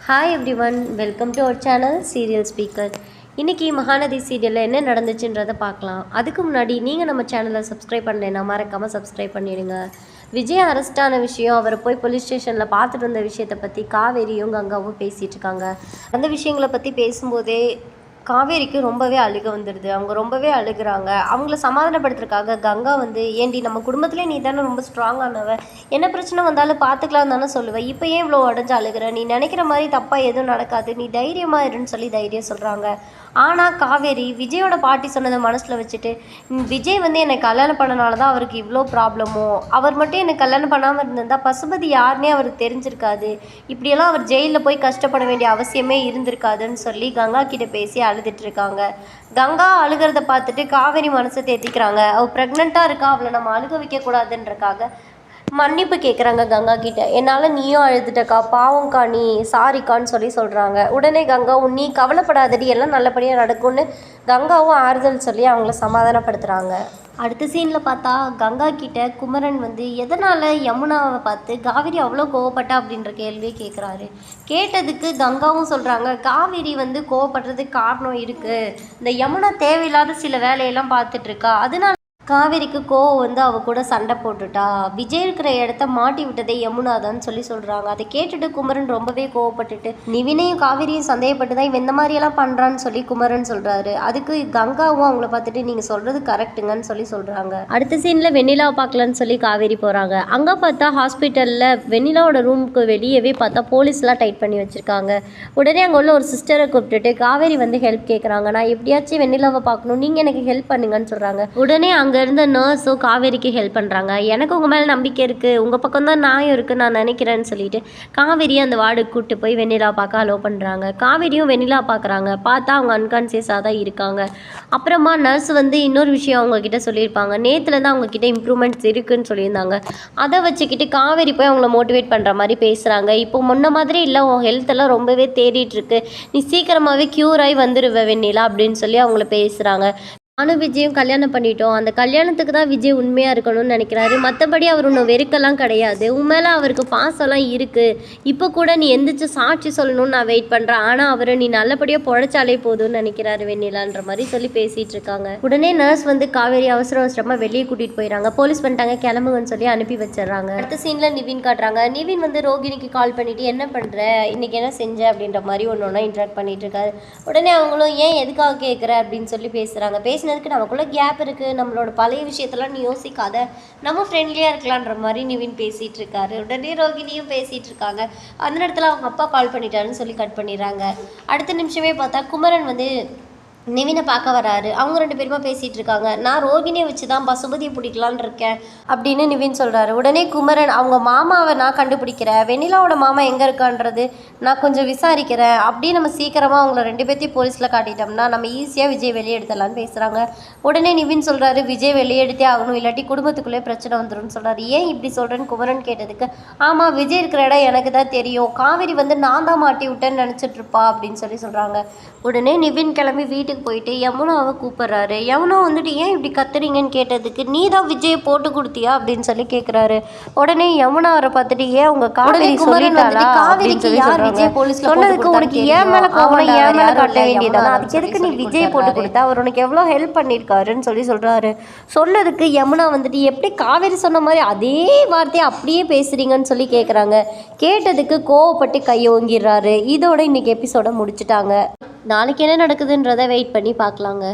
Hi everyone, welcome to our channel serial speaker. இன்றைக்கி மகாநதி சீரியலில் என்ன நடந்துச்சுன்றதை பார்க்கலாம். அதுக்கு முன்னாடி நீங்கள் நம்ம சேனலை சப்ஸ்கிரைப் பண்ணலைன்னா மறக்காமல் சப்ஸ்கிரைப் பண்ணிடுங்க. விஜய் அரெஸ்டான விஷயம், அவரை போய் போலீஸ் ஸ்டேஷனில் பார்த்துட்டு வந்த விஷயத்தை பற்றி காவேரியும் கங்காவும் பேசிகிட்டு இருக்காங்க. அந்த விஷயங்களை பற்றி பேசும்போதே காவேரிக்கு ரொம்பவே அழுக வந்துடுது. அவங்க ரொம்பவே அழுகிறாங்க. அவங்கள சமாதானப்படுத்துறதுக்காக கங்கா வந்து, ஏண்டி நம்ம குடும்பத்திலே நீ தானே ரொம்ப ஸ்ட்ராங்கானவ, என்ன பிரச்சனை வந்தாலும் பார்த்துக்கலாம் தானே சொல்லுவேன், இப்போ ஏன் இவ்வளோ உடஞ்சி அழுகிற, நீ நினைக்கிற மாதிரி தப்பாக எதுவும் நடக்காது, நீ தைரியமாக இருன்னு சொல்லி தைரியம் சொல்கிறாங்க. ஆனால் காவேரி விஜயோட பாட்டி சொன்னதை மனசில் வச்சுட்டு, விஜய் வந்து என்னை கல்யாணம் பண்ணனால தான் அவருக்கு இவ்வளோ ப்ராப்ளமோ, அவர் மட்டும் என்னை கல்யாணம் பண்ணாமல் இருந்திருந்தால் பசுபதி யாருன்னே அவருக்கு தெரிஞ்சிருக்காது, இப்படியெல்லாம் அவர் ஜெயிலில் போய் கஷ்டப்பட வேண்டிய அவசியமே இருந்திருக்காதுன்னு சொல்லி கங்கா கிட்ட பேசி அழுதுட்டு இருக்காங்க. கங்கா அழுகிறத பார்த்துட்டு காவேரி மனசை தேத்திக்கிறாங்க. அவள் ப்ரெக்னெண்ட்டாக இருக்கா, அவளை நம்ம அழுக வைக்கக்கூடாதுன்றக்காக மன்னிப்பு கேட்குறாங்க கங்கா கிட்ட. என்னால் நீயும் அழுதுட்டக்கா, பாவம்க்கா, நீ சாரிக்கான்னு சொல்கிறாங்க. உடனே கங்காவும், நீ கவலைப்படாதடி, எல்லாம் நல்லபடியாக நடக்கும்னு கங்காவும் ஆறுதல் சொல்லி அவங்கள சமாதானப்படுத்துகிறாங்க. அடுத்த சீனில் பார்த்தா கங்கா கிட்ட குமரன் வந்து, எதனால் யமுனாவை பார்த்து காவேரி அவ்வளோ கோவப்பட்டா அப்படின்ற கேள்வியை கேட்குறாரு. கேட்டதுக்கு கங்காவும் சொல்கிறாங்க, காவேரி வந்து கோவப்படுறதுக்கு காரணம் இருக்குது, இந்த யமுனா தேவையில்லாத சில வேலையெல்லாம் பார்த்துட்ருக்கா, அதனால காவேரிக்கு கோவம் வந்து அவ கூட சண்டை போட்டுட்டா, விஜய் இருக்கிற இடத்த மாட்டி விட்டதே யமுனா தான் சொல்கிறாங்க. அதை கேட்டுட்டு குமரன் ரொம்பவே கோவப்பட்டுட்டு, நிவினையும் காவேரியும் சந்தேகப்பட்டு தான் இவன் இந்த மாதிரியெல்லாம் பண்ணுறான்னு சொல்லி குமரன் சொல்கிறாரு. அதுக்கு கங்காவும் அவங்கள பார்த்துட்டு, நீங்கள் சொல்கிறது கரெக்டுங்கன்னு சொல்கிறாங்க. அடுத்த சீனில் வெண்ணிலாவை பார்க்கலான்னு சொல்லி காவேரி போகிறாங்க. அங்கே பார்த்தா ஹாஸ்பிட்டலில் வெண்ணிலாவோட ரூமுக்கு வெளியவே பார்த்தா போலீஸ்லாம் டைட் பண்ணி வச்சுருக்காங்க. உடனே அங்கே உள்ள ஒரு சிஸ்டரை கூப்பிட்டுட்டு காவேரி வந்து ஹெல்ப் கேட்குறாங்க. நான் எப்படியாச்சும் வெண்ணிலாவை பார்க்கணும், நீங்கள் எனக்கு ஹெல்ப் பண்ணுங்கன்னு சொல்கிறாங்க. உடனே அங்கே இருந்த நர்ஸும் காவேரிக்கு ஹெல்ப் பண்ணுறாங்க. எனக்கு உங்கள் மேலே நம்பிக்கை இருக்குது, உங்கள் பக்கம் தான் நியாயம் இருக்குது நான் நினைக்கிறேன்னு சொல்லிட்டு காவேரியை அந்த வார்டுக்கு கூப்பிட்டு போய் வெண்ணிலா பார்க்க அலோவ் பண்ணுறாங்க. காவேரியும் வெண்ணிலா பார்க்குறாங்க. பார்த்தா அவங்க அன்கான்சியஸாக தான் இருக்காங்க. அப்புறமா நர்ஸ் வந்து இன்னொரு விஷயம் அவங்கக்கிட்ட சொல்லியிருப்பாங்க. நேற்றுலேருந்து அவங்கக்கிட்ட இம்ப்ரூவ்மெண்ட்ஸ் இருக்குதுன்னு சொல்லியிருந்தாங்க. அதை வச்சுக்கிட்டு காவேரி போய் அவங்கள மோட்டிவேட் பண்ணுற மாதிரி பேசுகிறாங்க. இப்போ முன்ன மாதிரி இல்லை, உன் ஹெல்த்தெல்லாம் ரொம்பவே தேடிட்டுருக்கு, நீ சீக்கிரமாகவே க்யூர் ஆகி வந்துடுவ வெண்ணிலா அப்படின்னு சொல்லி அவங்கள பேசுகிறாங்க. நானும் விஜயும் கல்யாணம் பண்ணிட்டோம், அந்த கல்யாணத்துக்கு தான் விஜய் உண்மையாக இருக்கணும்னு நினைக்கிறாரு, மற்றபடி அவர் ஒன்றும் வெறுக்கெல்லாம் கிடையாது, உன் மேலே அவருக்கு பாசம்லாம் இருக்குது, இப்போ கூட நீ எந்திரிச்சு சாட்சி சொல்லணும்னு நான் வெயிட் பண்ணுறேன், ஆனால் அவரை நீ நல்லபடியாக பொழைச்சாலே போதும்னு நினைக்கிறாரு வெண்ணிலான்ற மாதிரி சொல்லி பேசிகிட்டு இருக்காங்க. உடனே நர்ஸ் வந்து காவேரி அவசரமாக வெளியே கூட்டிகிட்டு போயிடறாங்க. போலீஸ் பண்ணிட்டாங்க, கிளம்புங்கன்னு சொல்லி அனுப்பி வச்சிடறாங்க. அடுத்த சீனில் நிவின் காட்டுறாங்க. நிவின் வந்து ரோகிணிக்கு கால் பண்ணிவிட்டு, என்ன பண்ணுற, இன்றைக்கி என்ன செஞ்ச அப்படின்ற மாதிரி ஒன்று ஒன்றா இன்ட்ராக்ட் பண்ணிகிட்டு இருக்காரு. உடனே அவங்களும் ஏன் எதுக்காக கேட்குற அப்படின்னு சொல்லி பேசுகிறாங்க. பேசினதுக்கு நமக்குள்ள கேப் இருக்குது, நம்மளோட பழைய விஷயத்தெல்லாம் நீ யோசிக்காத, நம்ம ஃப்ரெண்ட்லியாக இருக்கலான்ற மாதிரி நிவின் பேசிகிட்டு இருக்காரு. உடனே ரோகிணியும் பேசிகிட்டு இருக்காங்க. அந்த இடத்துல அவங்க அப்பா கால் பண்ணிட்டாருன்னு சொல்லி கட் பண்ணிடுறாங்க. அடுத்த நிமிஷமே பார்த்தா குமரன் வந்து நிவினை பார்க்க வராரு. அவங்க ரெண்டு பேருமா பேசிகிட்டு இருக்காங்க. நான் ரோகிணியை வச்சு தான் பசுபதியை பிடிக்கலான் இருக்கேன் அப்படின்னு நிவின் சொல்கிறாரு. உடனே குமரன், அவங்க மாமாவை நான் கண்டுபிடிக்கிறேன், வெண்ணிலாவோட மாமா எங்கே இருக்கான்றது நான் கொஞ்சம் விசாரிக்கிறேன், அப்படியே நம்ம சீக்கிரமாக அவங்கள ரெண்டு பேர்த்தையும் போலீஸில் காட்டிட்டோம்னா நம்ம ஈஸியாக விஜய் வெளியே எடுத்துடலான்னு பேசுகிறாங்க. உடனே நிவின் சொல்கிறாரு, விஜய் வெளியே எடுத்தே ஆகணும், இல்லாட்டி குடும்பத்துக்குள்ளே பிரச்சனை வந்துடும் சொல்கிறாரு. ஏன் இப்படி சொல்கிறேன்னு குமரன் கேட்டதுக்கு, ஆமாம் விஜய் இருக்கிற இடம் எனக்கு தான் தெரியும், காவேரி வந்து நான் தான் மாட்டி விட்டேன்னு நினச்சிட்டு இருப்பா அப்படின்னு சொல்கிறாங்க. உடனே நிவின் கிளம்பி வீட்டுக்கு போயிட்டு யமுனாவை கூப்பிட்றாரு. யமுனா வந்துட்டு ஏன் இப்படி கத்துறீங்கன்னு கேட்டதுக்கு, நீ தான் விஜயை போட்டு கொடுத்தியா அப்படின்னு சொல்லி கேட்குறாரு. உடனே யமுனா அவரை பார்த்துட்டு, ஏன் உங்க காவேரி சொல்லிட்டாளா, காவேரிக்கு யார் விஜய் போலீஸ்ல சொன்னதுக்கு உனக்கு ஏன் மேலே கோவம், ஏன் மேலே காட்ட வேண்டியதானே, அதுக்கு எதுக்கு நீ விஜய் போட்டு கொடுத்தா, அவர் உனக்கு எவ்வளோ ஹெல்ப் பண்ணியிருக்காருன்னு சொல்கிறாரு. சொன்னதுக்கு யமுனா வந்துட்டு, எப்படி காவேரி சொன்ன மாதிரி அதே வார்த்தையை அப்படியே பேசுறீங்கன்னு சொல்லி கேட்குறாங்க. கேட்டதுக்கு கோவப்பட்டு கையோங்கிடுறாரு. இதோட இன்னைக்கு எபிசோட முடிச்சுட்டாங்க. நாளைக்கு என்ன நடக்குதுன்றதை வெயிட் பண்ணி பார்க்கலாங்க.